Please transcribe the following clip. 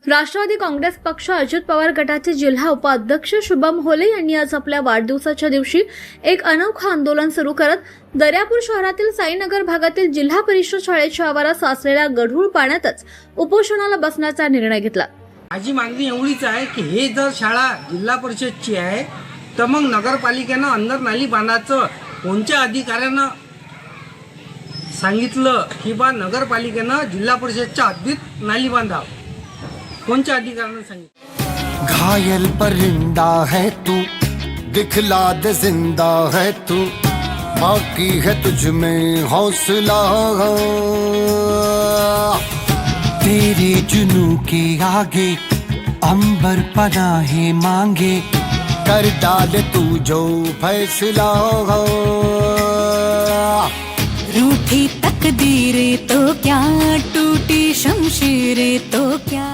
राष्ट्रवादी काँग्रेस पक्ष अजित पवार गटाचे जिल्हा उपाध्यक्ष शुभम होले यांनी आज आपल्या वाढदिवसाच्या दिवशी एक अनोखं आंदोलन सुरू करत दर्यापूर शहरातील साईनगर भागातील जिल्हा परिषद शाळेच्या आवारात साचलेल्या गढूळ पाण्यातच उपोषणाला बसण्याचा निर्णय घेतला। माझी मागणी एवढीच आहे की हे जर शाळा जिल्हा परिषदची आहे तर मग नगरपालिकेनं अंदर नाली बांधायचं कोणत्या अधिकाऱ्यानं सांगितलं की बा नगरपालिकेनं जिल्हा परिषदच्या हद्दीत नाली बांधाव? कोणत्या अधिकाऱ्यानं सांगितलं? घायल परिंदा है तू, दिखला दे जिंदा है तू, बाकी है तुझ में हौसला। तेरे जुनू के आगे अंबर पनाहे मांगे, कर डाल तू जो फैसला। रूठी तकदीरें तो क्या, टूटी शमशीरें तो क्या।